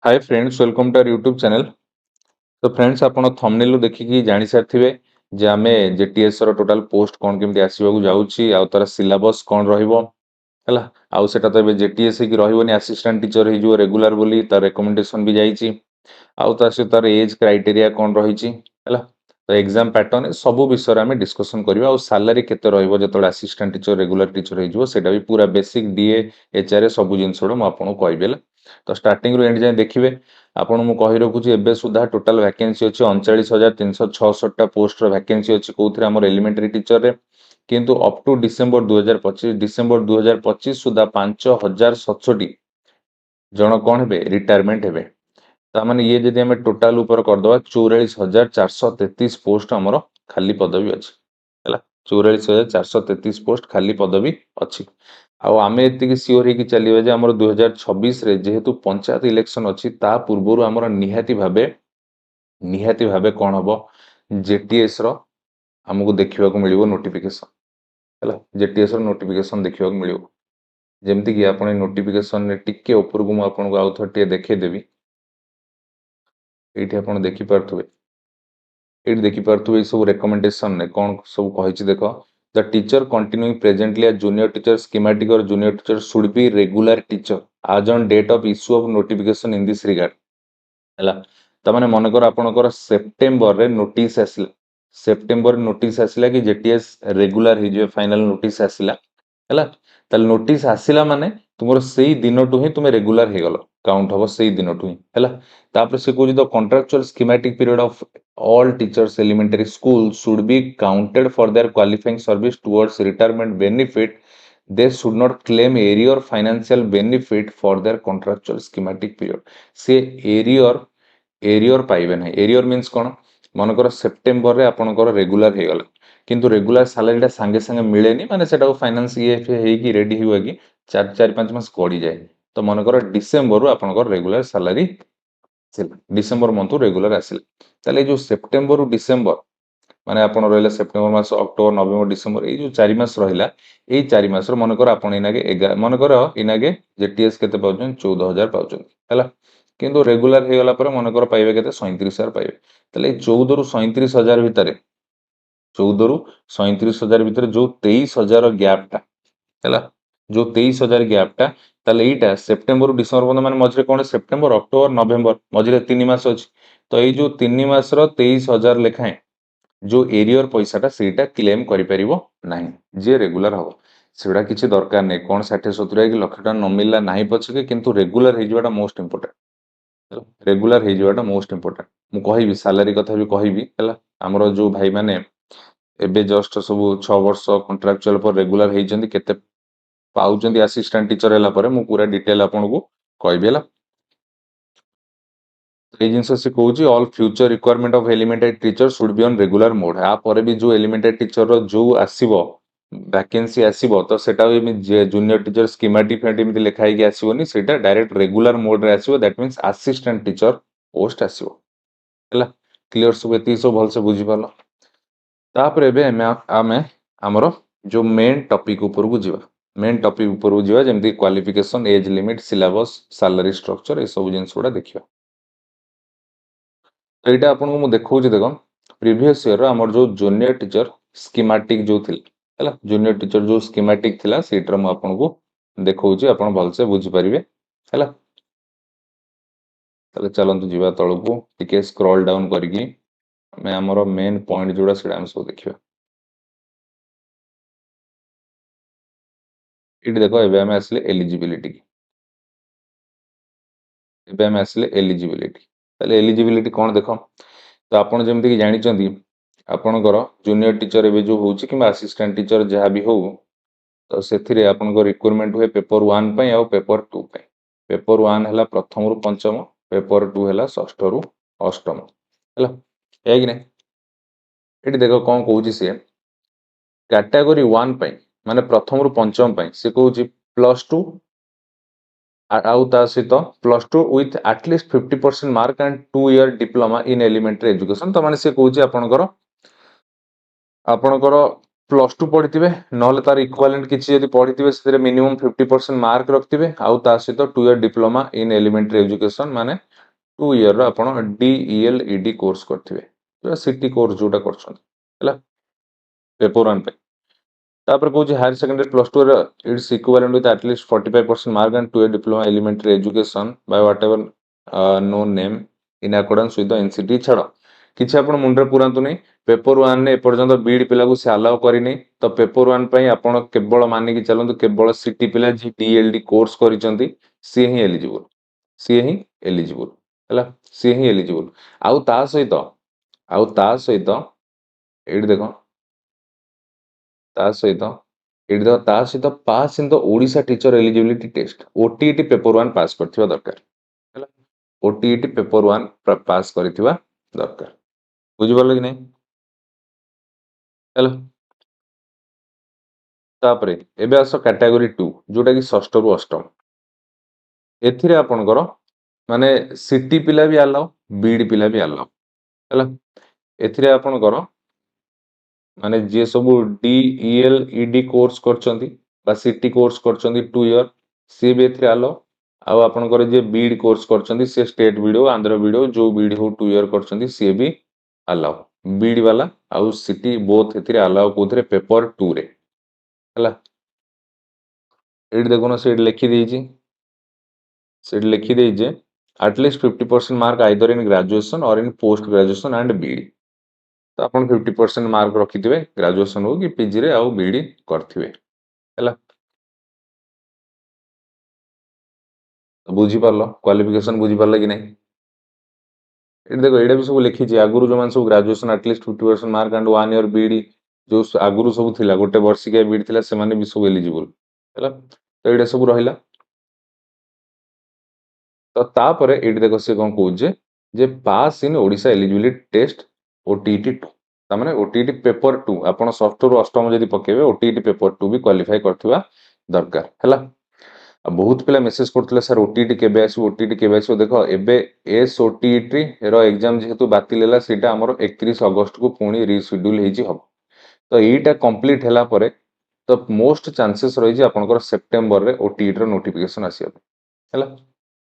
Hi friends, welcome to our YouTube channel. तो friends, आपण thumbnail देखिकी जानि सारथिबे जे आमे जेटीएस रो टोटल पोस्ट कोन केमति आसीबाकू जाउची आ तार सिलेबस कोन रहइबो हला। आउ सेटा तो जेटीएस की रहइबोनी, असिस्टेंट टीचर हे जो रेगुलर बोली तार रिकमेंडेशन भी जाईची। आउ तार से तार एज क्राइटेरिया कोन रहिची हला। तो एग्जाम पैटर्न सब विषय आमे डिस्कशन करबा। आउ सैलरी केते रहइबो जतले असिस्टेंट टीचर रेगुलर टीचर हे जो सेटा भी पूरा बेसिक डीए एचआर सब जिनसडो म आपन कहबेला। तो स्टार्टिंग रो एंड जाय देखिबे। आपण मु कहि रखुची एबे सुधा टोटल वैकेंसी अछि 39366 टा पोस्ट रो वैकेंसी अछि कोथरे हमर एलिमेंटरी टीचर रे। किंतु अप टू डिसेंबर 2025 सुधा 5067 जन कौन हेबे रिटायरमेंट हेबे। तामाने ये जदि हमें टोटाल ऊपर कर दवा 44433 पोस्ट हमर खाली पदवी अछि हला। 44433 पोस्ट खाली पदवी अछि। आउ आमे एतिकी सियोर हेकी चलिबे जे हमर 2026 रे जेहेतु पंचायत इलेक्शन अछि ता पूर्वरु हमर निहाती भाबे कोन हबो जेटीएस रो हमकु देखिबा को मिलिबो नोटिफिकेशन हला। जेटीएस रो नोटिफिकेशन देखिबा को मिलिबो जेमति कि आपण नोटिफिकेशन रे टिके ऊपर को म आपन को आउथर देखे देबी। एठी आपण देखि पारथुबे, एठी देखि पारथुबे सब रिकमेंडेशन ने कोन सब कहिछि देखो। The teacher continuing presently as junior teacher schematic और junior teacher should be regular teacher as on date of issue of notification in this regard हला। त माने मन कर आपनकर सेप्टेम्बर रे नोटिस आसिला, सेप्टेम्बर नोटिस आसिला कि जेटीएस रेगुलर हे जे फाइनल नोटिस आसिला हला। ताल नोटिस आसिला माने तुमरो सेही दिनटु ही तुमे रेगुलर हे गलो, काउंट हबो सेही दिनटु ही हला। तापर से कोजि the contractual schematic period of all teachers elementary school should be counted for their qualifying service towards retirement benefit. They should not claim arrear financial benefit for their contractual schematic period. से arrear पाइबे ना। Arrear means कोन, मनकर September रे आपनकर regular हे गला किंतु regular salary संगे संगे मिलेनी माने सेटा फाइनेंस ये हेकी रेडी हुआ कि 4-5 मास गड़ी जाए। तो मनकर डिसेंबर रु आपनकर regular salary December month regular आसिल ताले जो सेप्टेम्बर रु डिसेंबर माने आपण रहले सेप्टेम्बर मास अक्टोबर नवेम्बर डिसेंबर ए जो 4 मास रहिला ए 4 मास रो मनकर आपण इनागे 11 मनकर इनागे जेटीएस केते पाउछन 14000 पाउछन हला। किंतु रेगुलर हे गला पर मनकर पाइबे केते 37000 पाइबे। ताले 14 रु 37000 भितरे 14 रु 37000 भितरे जो 23000 गैप टा हला, जो 23000 गैप टा ताले एटा सेप्टेम्बर रु डिसेंबर बंद माने मझरे कोन सेप्टेम्बर अक्टोबर नवेम्बर मझरे 3 मास अछि। तो ए जो 3 मास रो 23000 लेखाए जो एरियर पैसाटा सेटा क्लेम करि परिबो नाही जे रेगुलर हबो। सेडा किछि दरकार नै कोन 60-70 कि लाख टका न मिलला नाही पछके किंतु रेगुलर हे जोटा मोस्ट इंपोर्टेंट रेगुलर हे जोटा मोस्ट इंपोर्टेंट। मु कहिबी सैलरी कथा भी कहिबी हला। हमरो जो भाई माने एबे जस्ट सब 6 वर्ष कॉन्ट्रैक्चुअल पर रेगुलर हेइचंदी केते पाउचंदी असिस्टेंट टीचर हला पर मु पूरा डिटेल आपन को कहबी हला। ये जिनस से कहूँ all future requirement of elementary teacher should be on regular mode. आ पर भी जो एलिमेंटरी टीचर रो जो आसीबो वैकेंसी आसीबो तो सेटा जूनियर टीचर स्कीमेटिक फेटिमिति लिखा है कि आसीबोनी सेटा डायरेक्ट रेगुलर मोड रे आसीबो। That means assistant teacher post आसीबो हला। क्लियर सब एती सब भल से बुझी पालो। तापर एबे आमे हमरो जो मेन टॉपिक ऊपर को जीवा, मेन टॉपिक ऊपर को जीवा जेमति qualification age limit syllabus salary structure ए सब जिंस गुडा देखिबा। तो यहाँ आपको मुझे देखा देख प्रीवियस ईयर आमर जो जूनियर टीचर स्कीमेटिक जो थी है जूनियर टीचर जो स्कीमेटिक थिला सीटर मु आपको देखा आप भलसे बुझीपारे है। चलतु जीवा तलू टी स्क्रॉल डाउन करके आमर मेन पॉइंट जोड़ा से सब देखा। ये देखो एबे आम आसले एलिजिबिलिटी की, एबे आम आसले एलिजिबिलिटी। ताले एलिजिबिलिटी कौन देख तो आपन जमती कि जानी आपणकर जूनियर टीचर एवं जो हूँ कि असिस्टेंट टीचर जहाँ भी हो तो से रिक्वायरमेंट हुए पेपर 1 पे आउ पेपर 2 पे। पेपर 1 है प्रथम रु पंचम, पेपर 2 है षष्ठ रु अष्टम है कि नहीं। ये देख कौन कौन सी कैटेगोरी 1 पे माने प्रथम रु पंचम पे से कहूँ +2 आउ ता सहित +2 with at least 50% mark and 2 year diploma in elementary education. तो माने से कहूँ आपणकर प्लस टू पढ़ी ना तार इक्वालेंट किसी पढ़ी से मिनिमम 50% मार्क रखिए आउ ता सहित 2 year diploma in elementary education माने 2 ईयर आप DELED कोर्स करेंगे सिटी कोर्स जोटा कर पेपर 1 पे तापर कहूँ higher secondary plus two it's equivalent with at least 45% mark and 2 year diploma elementary education by whatever no name in accordance with the NCT छाड़ किसी आप मुंडे पुरातु नहीं पेपर 1 ने एपर्यंत बीड पिला को से अलाउ करनी तो पेपर 1 पे आपण केवल मानिक चलतु केवल सिटी पिला जी DLD कोर्स करिसेंती सी ही एलिजिबल सी ही एलिजिबल हैला सी ही एलिजिबल आउ ता सहित एठी देखो ता सहित एठी देखो ता सहित pass in the Odisha teacher eligibility test OTET paper 1 pass करथिबा दरकार हैला OTET पेपर 1 पास करथिबा दरकार बुझि परले कि नहीं हेलो तापरे एबे आस कैटेगरी 2 जोटा कि षष्ठ रु अष्टम एथिरे आपनकर माने सिटी पिला भी अलाउ बीड पिला भी अलाउ हैला एथिरे आपनकर माने जे सब DELED कोर्स करचंती बा सिटी कोर्स करचंती 2 ईयर सी भी एथिरे अलाउ आउ आपनकर जे बीड कोर्स करचंती से स्टेट बीड हो आंध्र बीड हो जो बीड हो 2 ईयर करचंती से भी अलाउ बीड वाला आउ सिटी बोथ एथिरे अलाउ कोथरे पेपर 2 रे हैला एठी देखुन से लिखि देइची से लिखि देइचे at least 50% mark either in graduation or in post graduation and BEd तो अपन 50% मार्क रखिथिबे ग्रेजुएशन हो कि पीजी रे आउ बीडी करथिबे हैला तो बुझी पारलो क्वालिफिकेशन बुझी पारला कि नहीं एठी देखो एडा भी सब लिखिची आगुरु जो मान सब graduation at least 50% mark and 1 year BEd जो आगुरु सब थिला गोटे वर्षिका बीडी थिला से माने भी सब एलिजिबल हैला तो एडा सब रहिला तो तापरे एठी देखो से कोन कहूजे जे pass in Odisha eligibility test OTET 2 तामाने OTET पेपर 2 आपण षष्ठ रु अष्टम जदी पकेबे OTET पेपर 2 भी क्वालिफाई करथिबा दरकार हैला बहुत पिला मेसेज करथिले सर OTET केबे आसी OTET केबे आसी देखो एबे SOTET रो एग्जाम जेहेतु बातिल हैला सेटा हमर 31 अगस्त को पुणी रीशेड्यूल हेजी हबो तो एटा कंप्लीट हैला परे तो मोस्ट चांसेस रही जे आपनकर सेप्टेम्बर रे OTET रो नोटिफिकेशन आसीबे हैला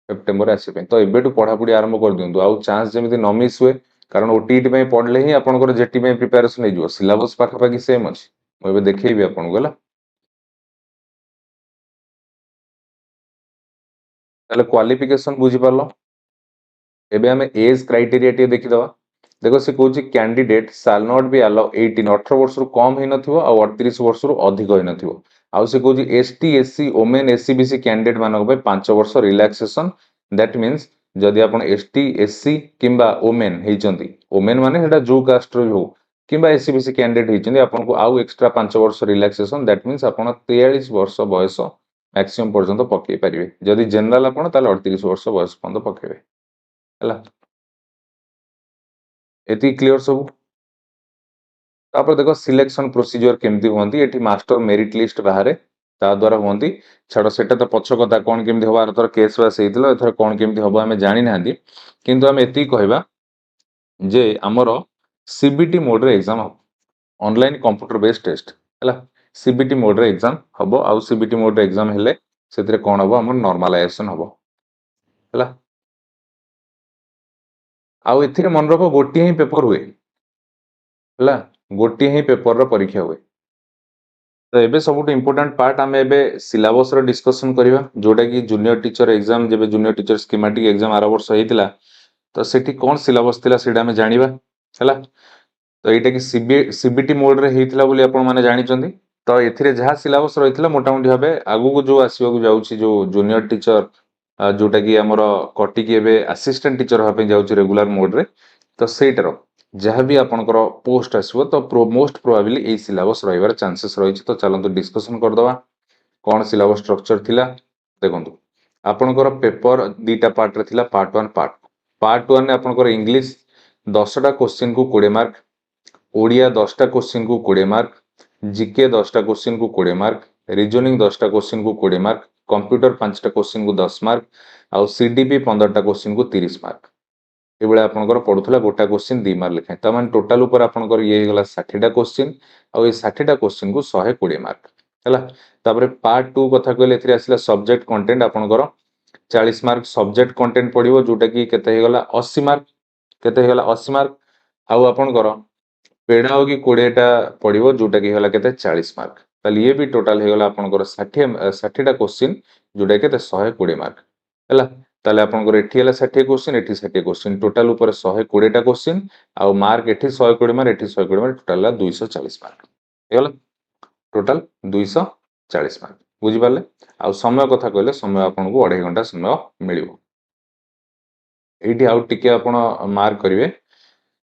सेप्टेम्बर आसीबे तो एबेटू पढ़ापढ़ी आरंभ कर दियंतु आउ चांस जेमिति न मिस हुए कारण OTET पे पढ़ले ही आपनकर जेटी पे प्रिपरेशन हे जो सिलेबस पाखा पाखी सेम अछि म एबे देखैबी आपनको होला ताले क्वालिफिकेशन बुझी पारलो एबे हमें एज क्राइटेरिया टे देखि दवा देखो से कहूची candidate shall not be allow 18 18 वर्ष रु कम हे नथिवो आ 38 वर्ष रु अधिक हे नथिवो आउ से कहूची ST SC women SC BC candidate मानक पे 5 वर्ष रिलैक्सेशन दैट मींस जदि आपण ST SC किंबा वुमेन हेचंती वुमेन माने हेटा जो कास्ट रो हो किंबा SC BC कैंडिडेट हेचंती आपण को आउ एक्स्ट्रा 5 वर्ष रिलैक्सेशन दैट मींस आपण 43 वर्ष बयस मैक्सिमम पर्यंत पकई परिवे जदि जनरल आपण ताले 38 वर्ष बयस पर्यंत पकेबे ହେଲା एति क्लियर सब तापर देखो सिलेक्शन प्रोसीजर केमती होंती एठी मास्टर मेरिट लिस्ट बाहर ता द्वारा होंती छाड़ सेटा तो पछ कथा कोन केमती होबार तर केस वास हेतिलो एथर कोन केमती होबा हमें जानि नांदी किंतु हम एति कहबा जे हमर सीबीटी मोड रे एग्जाम हो ऑनलाइन कंप्यूटर बेस्ड टेस्ट हैला सीबीटी मोड रे एग्जाम हबो आउ सीबीटी मोड रे एग्जाम हेले सेतरे कोन हबो हमर नॉर्मलाइजेशन हबो हैला आउ एथिरे मन रखो गोटी ही पेपर हुए ହେଲା गोटे ही पेपर रो परीक्षा हुए तो एबे सबुठ इंपोर्टेंट पार्ट आम एबे सिलेबस रो डिस्कशन करिवा जोटा कि जूनियर टीचर एग्जाम जेबे जूनियर टीचर स्कीमेटिक एग्जाम आरो वर्ष हेतिला तो सेठी कोन सिलेबस थिला सेटा हम जानिबा हैला तो एटा कि सीबीटी मोड रे हेतिला बोली आपण माने जानि चंदी तो एथिरे जहा सिलेबस रहितला मोटामोटी भाबे आगु को जो आसीबा को जाउची जो जूनियर टीचर जोटा कि हमर कटी कि एबे असिस्टेंट टीचर भाबे जाउची रेगुलर मोड रे तो सेटर जहाँ भी आपनकर पोस्ट आसो तो मोस्ट प्रोबेबली ए सिलेबस रहिबार चांसेस रही तो चलतु डिस्कशन करदवा कौन सिलेबस स्ट्रक्चर थिला देखंतु आपनकर पेपर दीटा पार्ट रे थिला पार्ट 1 पार्ट 1 ने आपनकर इंग्लिश 10 टा क्वेश्चन को 20 मार्क ओडिया 10 टा क्वेश्चन को 20 मार्क जीके 10 टा क्वेश्चन को 20 मार्क रीजनिंग 10 टा क्वेश्चन को 20 मार्क कंप्यूटर 5 टा क्वेश्चन को 10 मार्क आउ सीडीपी 15 टा क्वेश्चन को 30 मार्क ये बेले आपनकर पडुथला गोटा क्वेश्चन 2 मार्क लेखा त मान टोटल ऊपर आपनकर ये गला 60 टा क्वेश्चन आ ये 60 टा क्वेश्चन को 120 मार्क हला तापर पार्ट 2 कथा कहले एथि आसिला सब्जेक्ट कंटेंट आपनकर 40 मार्क सब्जेक्ट कंटेंट पडिवो जोटा की केते हे गला 80 मार्क केते हे गला 80 मार्क आ आपनकर पेडागोगी 20 टा पडिवो जोटा की होला केते 40 मार्क ताले ये भी टोटल हे गला आपनकर 60 टा क्वेश्चन जोटा केते 120 मार्क हला ताले आपनकर एठी हला 60 क्वेश्चन एठी 60 क्वेश्चन टोटल ऊपर 120 टा क्वेश्चन आ मार्क एठी 120 मार्क एठी 120 मार्क टोटल 240 मार्क हे गला टोटल 240 मार्क बुझी पाले आ समय कथा कहले समय आपन को 2.5 घंटा समय मिलिवो एठी आउट टिके आपण मार्क करिवे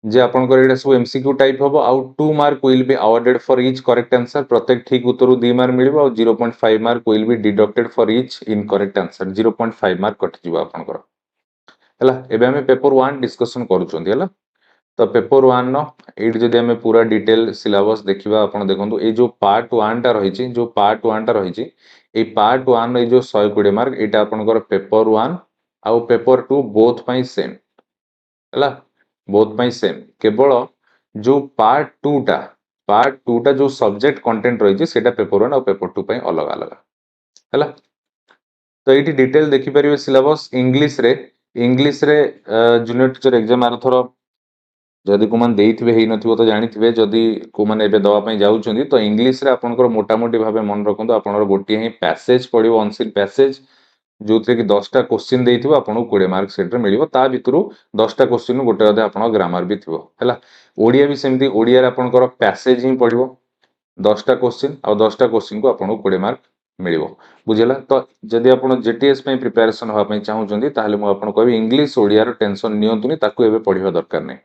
जे आपनकर एटा सब एमसीक्यू टाइप हबो आउ 2 mark will be awarded for each correct answer प्रत्येक ठीक उत्तर 2 मार्क मिलिबो और 0.5 mark will be deducted for each incorrect answer 0.5 mark cut जिवो आपनकर हला एबे हमें पेपर 1 डिस्कशन करूचंदी हला तो पेपर 1 नो एठी जदि हमें पूरा डिटेल सिलेबस देखिबा आपण देखंतु ए जो पार्ट 1 टा रहिछि जो पार्ट 1 टा रहिछि ए पार्ट 1 ए जो 120 मार्क एटा आपनकर पेपर 1 आउ पेपर 2 बोथ पई सेम हला बोथ पई सेम केवल जो पार्ट 2 टा जो सब्जेक्ट कंटेंट रहिछि सेटा पेपर 1 और पेपर 2 पई अलग अलग हला तो एठी डिटेल देखि परिबे सिलेबस इंग्लिश रे जूनियर टीचर एग्जाम आर थरो जदि को मान देइथिबे हेइ नथिबो तो जानिथिबे जदि को मान एबे दवा पई जाउचंदी तो इंग्लिश रे आपनकर मोटा मोटी भाबे मन रखंतु आपनर गोटी ही पैसेज पडिबो अनसीन पैसेज जोथे कि 10 टा क्वेश्चन देइथिबो आपन 20 मार्क सेट रे मिलिबो ता भितरु 10 टा क्वेश्चन गोटे अधे आपन ग्रामर भी थिबो हैला ओडिया भी सेमती ओडिया रे आपनकर पैसेज ही पडिबो 10 टा क्वेश्चन और 10 टा क्वेश्चन को आपन 20 मार्क मिलिबो बुझिला तो जदि आपन जेटीएस पई प्रिपरेशन होआ पई चाहउचंदी ताले मु आपन कहबी इंग्लिश ओडिया रो टेंशन नियंतुनी ताकू एबे पढिबा दरकार नै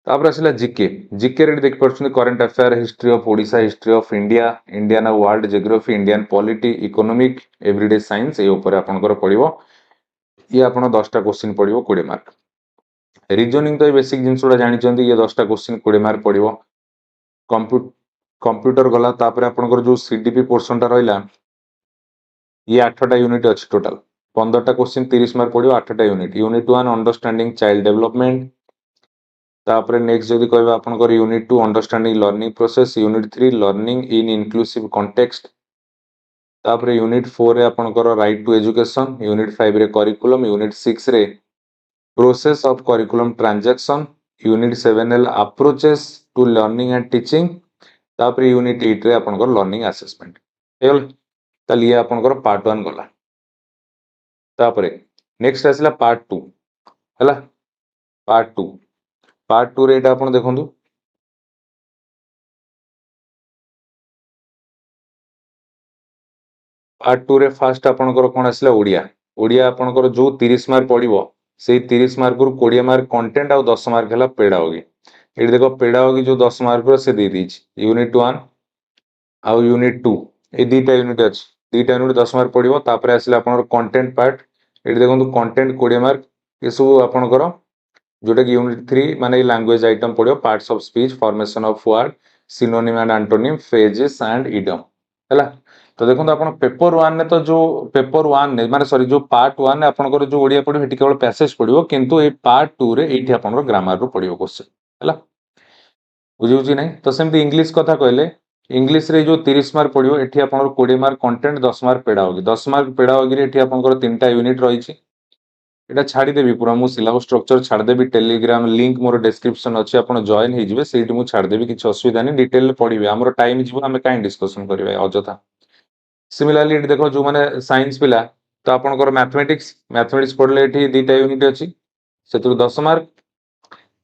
तापर आसिला जीके जीके रे देख परछन current affair history of Odisha history of India Indian world geography Indian polity economic everyday science ए ऊपर आपनकर पडिबो ये आपण 10 टा क्वेश्चन पडिबो 20 मार्क रीजनिंग तो बेसिक जिंसुडा जानि चंदी ये 10 टा क्वेश्चन 20 मार्क पडिबो कंप्यूटर गला तापर आपनकर जो सीडीपी पोर्शन टा रहइला ये 8 टा यूनिट अछि टोटल 15 टा क्वेश्चन 30 मार्क पडिबो 8 टा unit unit 1 understanding child development तापर नेक्स्ट जदि कहबा आपनकर unit 2 understanding learning process unit 3 learning in inclusive context तापर यूनिट 4 रे आपनकर राइट टू एजुकेशन यूनिट 5 रे करिकुलम यूनिट 6 रे process of curriculum transaction unit 7 एल approaches to learning and teaching तापर यूनिट 8 रे आपनकर लर्निंग असेसमेंट हेल ताली ये आपनकर पार्ट 1 गला तापर नेक्स्ट आसिला पार्ट 2 हला पार्ट 2 रे एटा आपन देखंतु पार्ट 2 रे फास्ट आपनकर कोन आसिला ओडिया ओडिया आपनकर जो 30 मार्क पडिबो से 30 मार्क रु 20 मार्क कंटेंट आ 10 मार्क हला पेडागोगी एठी देखो पेडागोगी जो 10 मार्क रो से दे दीछि यूनिट 1 आ यूनिट 2 ए दीटा यूनिट अछि दीटा यूनिट 10 मार्क पडिबो तापर आसिला आपनकर कंटेंट पार्ट एठी देखंतु कंटेंट 20 मार्क ए सब आपनकर जोटा कि यूनिट 3 माने लैंग्वेज आइटम पडियो parts of speech formation of word synonym and antonym phrases and idiom हैला तो देखो आपण पेपर 1 ने तो जो पेपर 1 ने माने सॉरी जो पार्ट 1 ने आपनकर जो ओडिया पडियो हेटी केवल पैसेज पडियो किंतु ए पार्ट 2 रे एठी आपनकर ग्रामर रो पडियो क्वेश्चन हैला बुझिउची नै तो सेमती इंग्लिश कथा कहले इंग्लिश रे जो 30 मार्क पडियो एठी आपनकर 20 mark content 10 mark pedagogy 10 mark pedagogy रे एठी आपनकर 3टा यूनिट रहिछि एटा छाडी देबी पूरा मु सिलेबस स्ट्रक्चर छाड देबी टेलीग्राम लिंक मोर डिस्क्रिप्शन अछि आपण जॉइन हे जिवे सेठी मु छाड देबी किछ असुविधा नै डिटेल पढिबे हमर टाइम जिवो हम काई डिस्कशन करिवे अजथा सिमिलरली एठी देखो जो माने साइंस पिला तो आपनकर मैथमेटिक्स पढले एठी दीटा यूनिट अछि सेतु 10 मार्क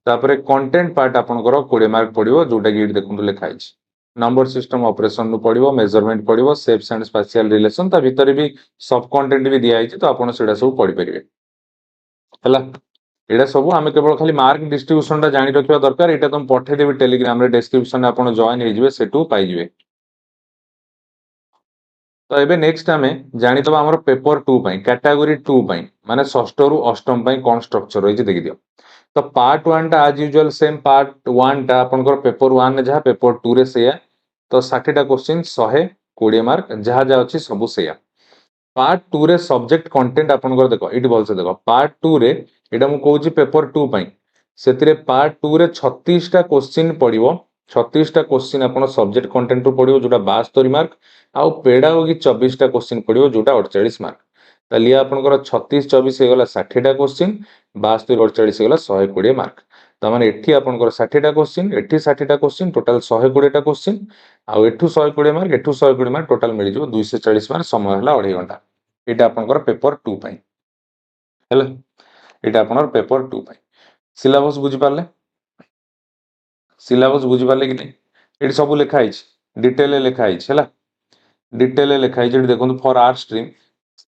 तापरे कंटेंट पार्ट आपनकर 20 मार्क पडिबो जोटा कि एठी देखंतु लेखा अछि नंबर सिस्टम ऑपरेशन नु पडिबो मेजरमेंट पडिबो शेप्स एंड स्पेशियल रिलेशन ता भीतर भी सब कंटेंट भी दिया आइछि तो आपण सेडा सब पढि परिबे हला एडा सब आमे केवल खाली मार्क डिस्ट्रीब्यूशन ता जानि रखिबा दरकार एटा तुम पठे देबी टेलीग्राम रे डिस्क्रिप्शन आपण जॉइन हे जिवे सेटू पाइ जिवे तो एबे नेक्स्ट आमे जानि तबा हमर पेपर 2 पई कैटेगरी 2 पई माने षष्ठ रु अष्टम पई कोन स्ट्रक्चर होई जे देखि दियो तो पार्ट 1 टा एज यूजुअल सेम पार्ट 1 टा आपनकर पेपर 1 ने जहा पेपर 2 रे सेया तो 60 टा क्वेश्चन 120 मार्क जहा जा अछि सब सेया पार्ट 2 रे सब्जेक्ट कंटेंट आपनकर देखो एठी बोलसे देखो पार्ट 2 रे एटा मु कहूची पेपर 2 पई सेतिरे पार्ट 2 रे 36 टा क्वेश्चन पड़िबो 36 टा क्वेश्चन आपन सब्जेक्ट कंटेंट रो पड़िबो जोटा 72 मार्क आउ पेडागोगी 24 टा क्वेश्चन पड़िबो जोटा 48 मार्क तालिए आपनकर 36 24 हे गला 60 टा क्वेश्चन 72 48 हे गला 120 मार्क त माने एठी आपनकर 60 टा क्वेश्चन एठी 60 टा क्वेश्चन टोटल 120 टा क्वेश्चन आउ एठू 120 मार्क एठू 120 मार्क टोटल मिल जिवो 240 मार्क समय हला 2.5 घंटा एटा आपनकर पेपर 2 पई हैला एटा आपनकर पेपर 2 पई सिलेबस बुझी पारले सिलेबस बुझी पारले कि नहीं एटी सब लिखा है डिटेल लिखा है हैला डिटेल लिखा है देखो फॉर आर्ट स्ट्रीम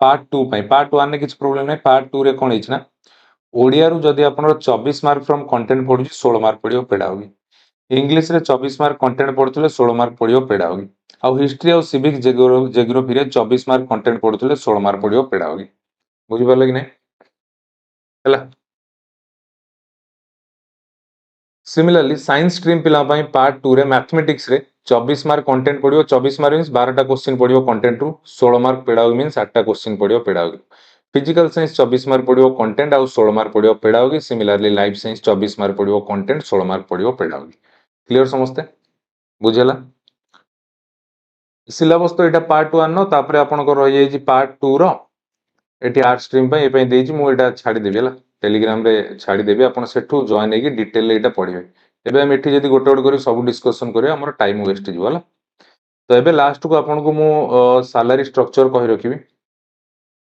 पार्ट 2 पई पार्ट 1 ने किछ प्रॉब्लम नहीं पार्ट 2 रे कोन हिच ना ओडिया रु जदी आपनकर 24 मार्क फ्रॉम कंटेंट पढुची 16 मार्क पडियो पेडागोगी इंग्लिश रे 24 मार्क कंटेंट पढुतले 16 मार्क पडियो पेडागोगी आउ हिस्ट्री आउ सिविक जियोग्राफी रे 24 मार्क कंटेंट पढुतले 16 मार्क पडियो पेडागोगी बुझी पारले कि नहीं हैला सिमिलरली साइंस स्ट्रीम पिला पार्ट 2 रे मैथमेटिक्स रे 24 मार्क कंटेंट पड़ियो 24 मार्क मींस 12 टा क्वेश्चन पड़ियो कंटेंट रु 16 मार्क पेडागोगी मींस 8 टा क्वेश्चन पड़ियो पेडागोगी फिजिकल साइंस 24 मार्क पड़ियो कंटेंट आउ 16 मार्क पड़ियो pedagogy similarly life science 24 mark पड़ियो कंटेंट 16 मार्क पड़ियो पेडागोगी क्लियर समस्ते बुझेला सिलेबस तो एटा पार्ट 1 नो तापरे आपन को रहि जाई पार्ट 2 रो एटी आर्ट स्ट्रीम पे ए पे देजी मु एटा छाडी देबी हला टेलीग्राम रे छाडी देबी आपन सेठू जॉइन हेकी डिटेल एटा पढिबे एबे हम एठी जदी गोटे गोटे करी सब डिस्कशन करिया हमर टाइम वेस्ट जिवो हला तो एबे लास्ट को आपन को मु सैलरी स्ट्रक्चर कहि रखिबी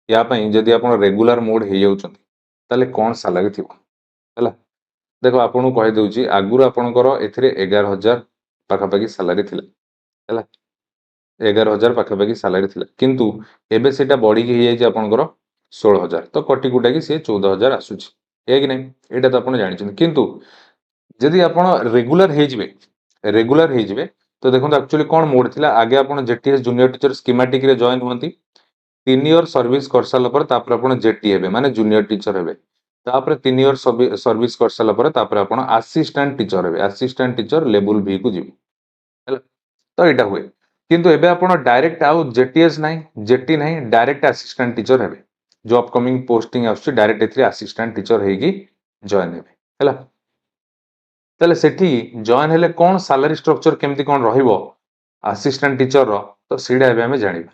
या पई जदी आपन रेगुलर मोड हे जाउछन ताले कोन सैलरी थिबो हला देखो आपन को कहि दउची आगुर आपन करो एथिरे 11000 पाखा पाखी सैलरी थिला हला 11000 पाखा पाखी सैलरी थिला किंतु एबे सेटा बॉडी के हे जाई आपन करो 16000 तो कटी कुटा की से 14000 आसुची हे कि नहीं एटा तो आपन जानि किंतु जदि आपण रेगुलर हे जिवे तो देखो एक्चुअली कोन मोड थिला आगे आपण जेटीएस जूनियर टीचर स्कीमेटिक रे जॉइन हुंती 3 इयर सर्विस कर साला पर तापर आपण जेटी हेबे माने जूनियर टीचर हेबे तापर 3 इयर सर्विस कर साला पर तापर आपण असिस्टेंट टीचर हेबे असिस्टेंट टीचर लेवल बी को जिवे हैला तो एटा हुए किंतु एबे आपण डायरेक्ट आउ जेटीएस नाही जेटी नाही डायरेक्ट असिस्टेंट टीचर हेबे जो अपकमिंग पोस्टिंग आछी डायरेक्ट एथि असिस्टेंट टीचर हेगी जॉइन हेबे हैला ताले सेठी जॉइन हेले कोन सैलरी स्ट्रक्चर केमती कोन रहिबो असिस्टेंट टीचर रो तो सीडा एबे हमें जानिबा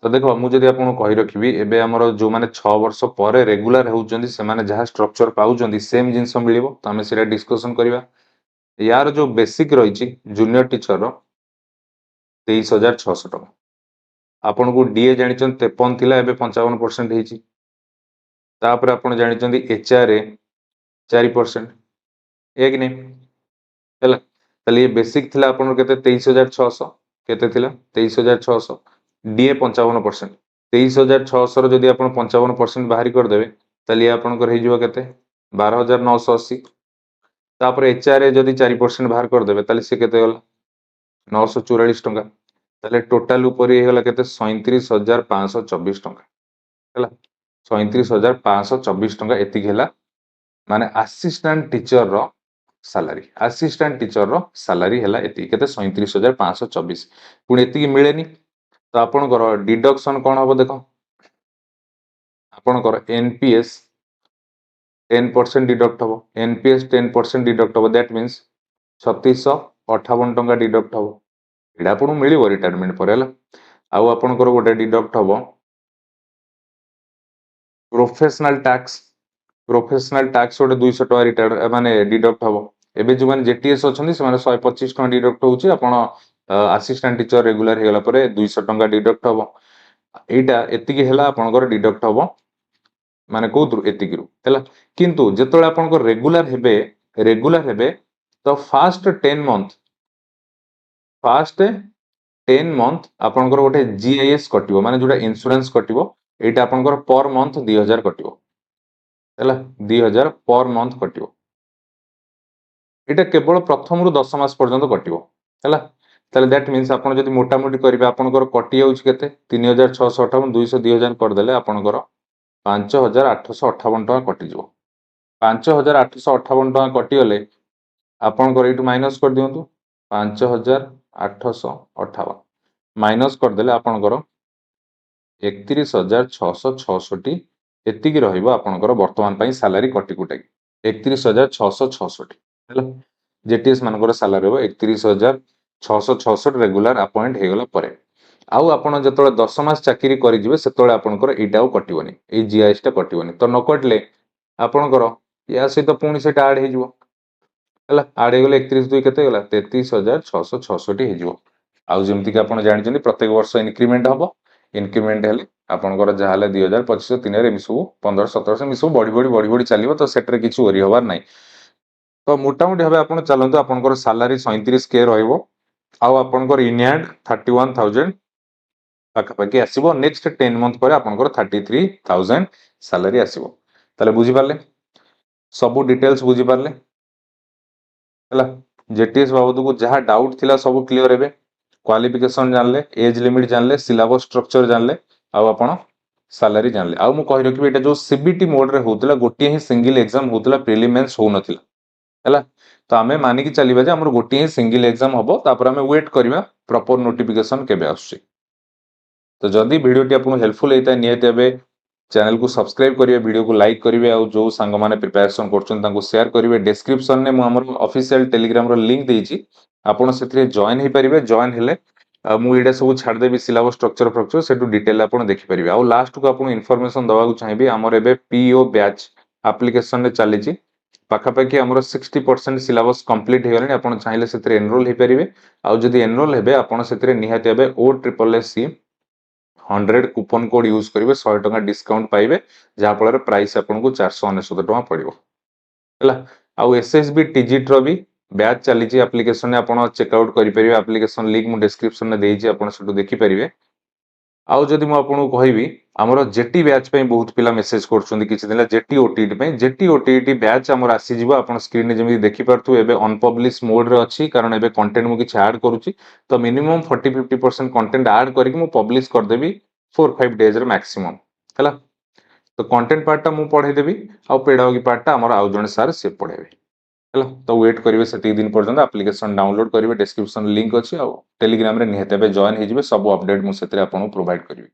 तो देखो मु जदी आपन कहि रखिबी एबे हमर जो माने 6 वर्ष परे रेगुलर होउचंदी से माने जहा स्ट्रक्चर पाउचंदी सेम जिंस मिलिबो तो हमें सीडा डिस्कशन करिबा यार जो बेसिक रहिची जूनियर टीचर रो 23600 टका आपन को डीए जानिचन 53 थिला एबे 55% हेची तापर आपन जानिचंदी एचआर 4% एक नहीं हैला ताले ये बेसिक थिला आपन केते 23600 केते थिला 23600 डीए 55% 23600 रो जदी आपन 55% बाहरी कर देबे ताले आपन कर हे जिवो केते 12980 तापर एचआर जदी 4% बाहर कर देबे ताले से केते गला 944 टका ताले टोटल ऊपर हे गला केते 37524 टका हैला 37524 टका एति गेला माने असिस्टेंट टीचर रो सैलरी हैला एति केते 37524 पुणी एति मिलेनी तो आपन कर डिडक्शन कोन हबो देखो आपन कर एनपीएस 10% डिडक्ट हबो एनपीएस 10% डिडक्ट हबो दैट मींस 3658 टका डिडक्ट हबो एडा आपन मिलिबो रिटायरमेंट पर हैला आउ आपन कर गोटे डिडक्ट हबो प्रोफेशनल टैक्स गोटे 200 टका रिटायर माने डिडक्ट हबो एबे जो माने जेटीएस अछंदी से माने 125 टका डिडक्ट होउची आपण असिस्टेंट टीचर रेगुलर हे गेला परे 200 टका डिडक्ट हबो एटा एतिकी हेला आपनकर डिडक्ट हबो माने कोथु एतिकी रु हैला किंतु जेतोळे आपनकर रेगुलर हेबे तो फास्ट 10 मंथ आपनकर गोटे जीआईएस कटिवो माने जोटा इंश्योरेंस कटिवो एटा आपनकर पर मंथ 2000 कटिवो हैला 2000 पर मंथ कटिवो एटा केवल प्रथम रु 10 मास पर्यंत कटिवो हैला ताले दैट मींस आपण जदी मोटा मोटी करिवे आपनकर कटि जाउछ केते 3658 200 2000 कर देले आपनकर 5858 टका कटि जिवो 5858 टका कटि गले आपनकर एटु माइनस कर दियंतु 5858 माइनस कर देले आपनकर 31,666 ଏତିକି ରହିବ ଆପଣଙ୍କର ବର୍ତ୍ତମାନ ପାଇଁ ସାଲାରୀ କଟି କୁଟାକି 31,666 ହେଲା ଜେଟିଏସ୍ ମାନଙ୍କର ସାଲାରୀ ହେବ 31,666 ରେଗୁଲାର ଆପଏଣ୍ଟ ହେଇଗଲା ପରେ ଆଉ ଆପଣ ଯେତେବେଳେ 10 ମାସ ଚାକିରି କରିଯିବେ ସେତେବେଳେ ଆପଣଙ୍କର ଏଇଟା ଆଉ କଟିବନି ଏଇ ଜିଆଇଏସ୍ ଟା କଟିବନି ତ ନ କଟିଲେ ଆପଣଙ୍କର ୟା ସହିତ ପୁଣି ସେଟା ଆଡ ହେଇଯିବ ହେଲା ଆଡ ହେଇଗଲେ 31/2 କେତେ ହେଇଗଲା 33,666 ହେଇଯିବ ଆଉ ଯେମିତି କି ଆପଣ ଜାଣିଛନ୍ତି ପ୍ରତ୍ୟେକ ବର୍ଷ ଇନକ୍ରିମେଣ୍ଟ ହବ ଇନକ୍ରିମେଣ୍ଟ ହେଲେ ଆପଣଙ୍କର ଯାହା ହେଲେ 2,000 2500 3000 ଏମିତି ସବୁ 1500 1700 ଏମିତି ସବୁ ବଢି ବଢି ଚାଲିବ ତ ସେଟାରେ କିଛି ଓରି ହବାର ନାହିଁ ତ ମୋଟାମୋଟି ଭାବେ ଆପଣ ଚାଲନ୍ତୁ ଆପଣଙ୍କର ସାଲାରୀ 37K ରହିବ ଆଉ ଆପଣଙ୍କର ଇନହ୍ୟାଣ୍ଡ 31,000 ପାଖାପାଖି ଆସିବ ନେକ୍ସଟ 10 ମନ୍ଥ ପରେ ଆପଣଙ୍କର 33,000 ସାଲାରୀ ଆସିବ ତାହେଲେ ବୁଝିପାରିଲେ ସବୁ ଡିଟେଲ୍ସ ବୁଝିପାରିଲେ ହେଲା जेटीएस बाबदକୁ ଯାହା ଡାଉଟ ଥିଲା ସବୁ କ୍ଲିୟର ହେବେ କ୍ୱାଲିଫିକେସନ ଜାଣିଲେ ଏଜ ଲିମିଟ ଜାଣିଲେ ସିଲାବସ ଷ୍ଟ୍ରକ୍ଚର ଜାଣିଲେ ଆଉ ଆପଣ ସାଲାରୀ ଜାଣିଲେ ଆଉ ମୁଁ କହି ରଖିବି ଏଟା ଯୋଉ ସିବିଟି ମୋଡରେ ହୋଉଥିଲା ଗୋଟିଏ ହିଁ ସିଙ୍ଗଲ एग्जाम होउतला प्रिलिमिन्स होउनथिला ହେଲା ତ ଆମେ ମାନିକି ଚାଲିବା ଯେ ଆମର ଗୋଟିଏ ହିଁ ସିଙ୍ଗଲ एग्जाम ହବ ତାପରେ ଆମେ ୱେଟ କରିବା ପ୍ରପର ନୋଟିଫିକେସନ କେବେ ଆସୁଛି ତ ଯଦି ଭିडियोटी आपको हेल्पफुल हेता नियत हेबे चैनल को सब्सक्राइब करिए वीडियो को लाइक करिए और जो सांग माने प्रिपरेशन करछन तांको शेयर करिए डिस्क्रिप्शन ने मु हमर ऑफिशियल टेलीग्राम रो लिंक देइछि आपण सेथिरे जॉइन हे परिबे जॉइन हेले मु एडा सब छाड़ देबी सिलेबस स्ट्रक्चर सेटू डिटेल आपण देखि परिबे आ लास्ट को आपण इन्फॉर्मेशन दवा को चाहिबे हमर एबे पीओ बैच एप्लीकेशन रे चलीछि पाखापाखि आमर 60% सिलेबस कंप्लीट हो गलानी आपण चाहिले सेथिरे एनरोल हे परिबे आ जदी एनरोल हेबे आपण सेथिरे निहाती हेबे OSSC 100 कूपन कोड यूज करेंगे 100 टका डिस्काउंट पाइबे जहाँ फल प्राइस आपको 499 टका पड़ो है आउ एसएसबी टीजीट रो भी बैच चली एप्लिकेशन आप चेकआउट करेंगे एप्लिकेशन लिंक मुझे डिस्क्रिप्शन में देती आपको देखिपारे आउ जदि मुझे कहबी आमर जेटी बैच पे बहुत पिला मेसेज कर किसी दिन जेटी ओटीटी पे जेटी ओटीटी बैच आमर आसीज आप स्क्रीन जमी देखिपे अनपब्लिश मोड रे अच्छी कारण एबे कंटेंट मु किछि ऐड करूची तो मिनिमम 40-50% कंटेंट ऐड करके मु पब्लिश कर देबी 4-5 डेज रे मैक्सिमम हैला तो कंटेंट पार्ट टा मु पढे देबी आ पेडागी पार्ट टा हमर आउ जने सर से पढेबे हैला तो वेट करिवे सेति दिन पर्यंत एप्लिकेशन डाउनलोड करिवे डिस्क्रिप्शन लिंक अछि आ टेलीग्राम रे निहतेबे जॉइन हे जिवे सब अपडेट मु सेतरे आपन प्रोवाइड करिवे